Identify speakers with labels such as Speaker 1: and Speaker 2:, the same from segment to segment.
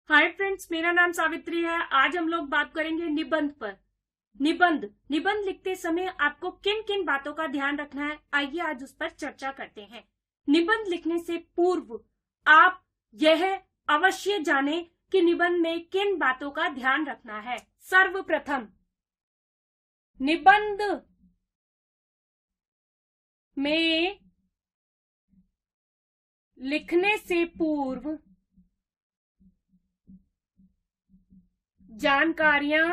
Speaker 1: Hi friends, मेरा नाम सावित्री है। आज हम लोग बात करेंगे निबंध पर। निबंध लिखते समय आपको किन किन बातों का ध्यान रखना है, आइए आज उस पर चर्चा करते हैं। निबंध लिखने से पूर्व आप यह अवश्य जाने कि निबंध में किन बातों का ध्यान रखना है। सर्वप्रथम, निबंध में लिखने से पूर्व जानकारियां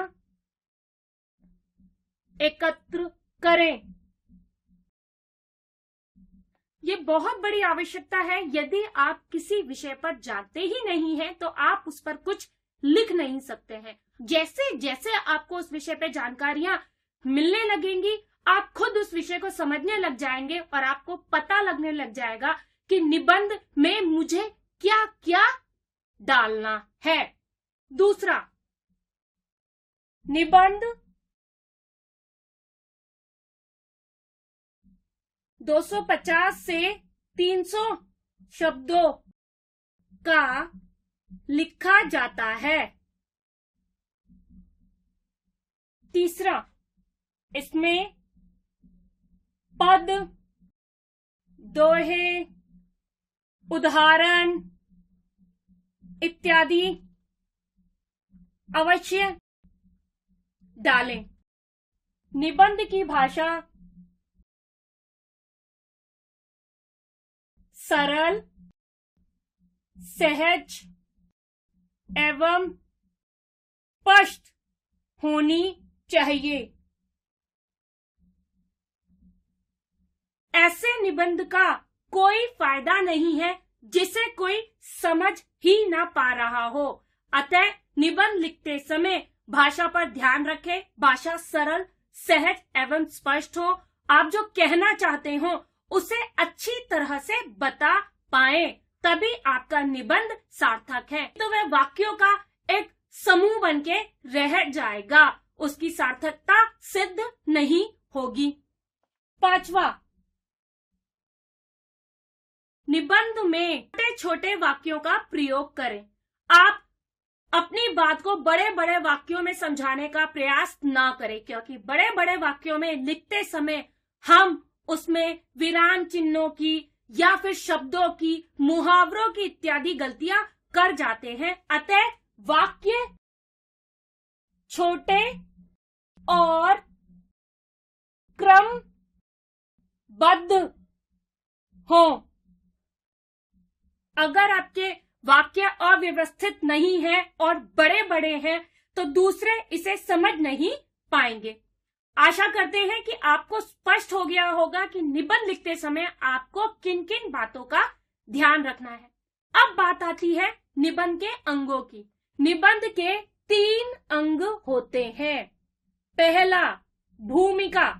Speaker 1: एकत्र करें। ये बहुत बड़ी आवश्यकता है। यदि आप किसी विषय पर जानते ही नहीं हैं, तो आप उस पर कुछ लिख नहीं सकते हैं। जैसे जैसे आपको उस विषय पे जानकारियां मिलने लगेंगी, आप खुद उस विषय को समझने लग जाएंगे और आपको पता लगने लग जाएगा कि निबंध में मुझे क्या क्या डालना है। दूसरा, निबंध 250 से 300 शब्दों का लिखा जाता है। तीसरा, इसमें पद, दोहे, उदाहरण इत्यादि अवश्य डालें। निबंध की भाषा सरल, सहज एवं स्पष्ट होनी चाहिए। ऐसे निबंध का कोई फायदा नहीं है जिसे कोई समझ ही ना पा रहा हो। अतः निबंध लिखते समय भाषा पर ध्यान रखें। भाषा सरल, सहज एवं स्पष्ट हो। आप जो कहना चाहते हो उसे अच्छी तरह से बता पाए, तभी आपका निबंध सार्थक है। तो वह वाक्यों का एक समूह बनके रह जाएगा, उसकी सार्थकता सिद्ध नहीं होगी। पांचवा, निबंध में छोटे छोटे वाक्यों का प्रयोग करें। आप अपनी बात को बड़े बड़े वाक्यों में समझाने का प्रयास ना करें, क्योंकि बड़े बड़े वाक्यों में लिखते समय हम उसमें विराम चिन्हों की या फिर शब्दों की, मुहावरों की इत्यादि गलतियां कर जाते हैं। अतः वाक्य छोटे और क्रमबद्ध हो। अगर आपके वाक्य अव्यवस्थित नहीं है और बड़े बड़े हैं, तो दूसरे इसे समझ नहीं पाएंगे। आशा करते हैं कि आपको स्पष्ट हो गया होगा कि निबंध लिखते समय आपको किन किन बातों का ध्यान रखना है। अब बात आती है निबंध के अंगों की। निबंध के 3 अंग होते हैं। पहला, भूमिका।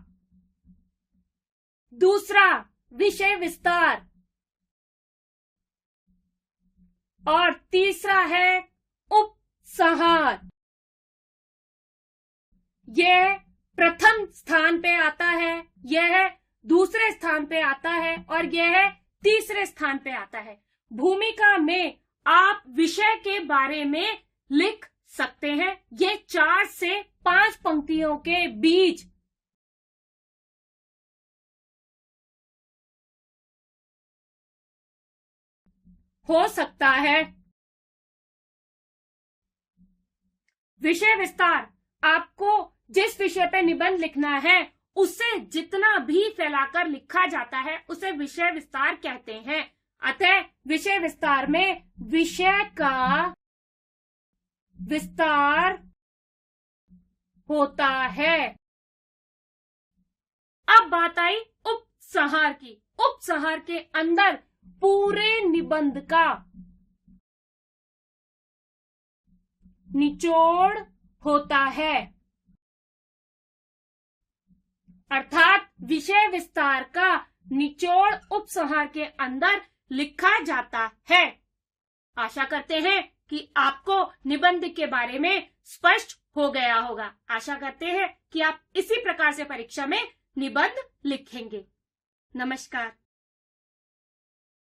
Speaker 1: दूसरा, विषय विस्तार। और तीसरा है उपसंहार। यह प्रथम स्थान पे आता है, यह दूसरे स्थान पे आता है और यह तीसरे स्थान पे आता है। भूमिका में आप विषय के बारे में लिख सकते हैं। ये 4 से 5 पंक्तियों के बीच हो सकता है। विषय विस्तार, आपको जिस विषय पे निबंध लिखना है उसे जितना भी फैलाकर लिखा जाता है उसे विषय विस्तार कहते हैं। अतः विषय विस्तार में विषय का विस्तार होता है। अब बात आई उपसंहार की। उपसंहार के अंदर पूरे निबंध का निचोड़ होता है, अर्थात विषय विस्तार का निचोड़ उपसंहार के अंदर लिखा जाता है। आशा करते हैं कि आपको निबंध के बारे में स्पष्ट हो गया होगा। आशा करते हैं कि आप इसी प्रकार से परीक्षा में निबंध लिखेंगे। नमस्कार।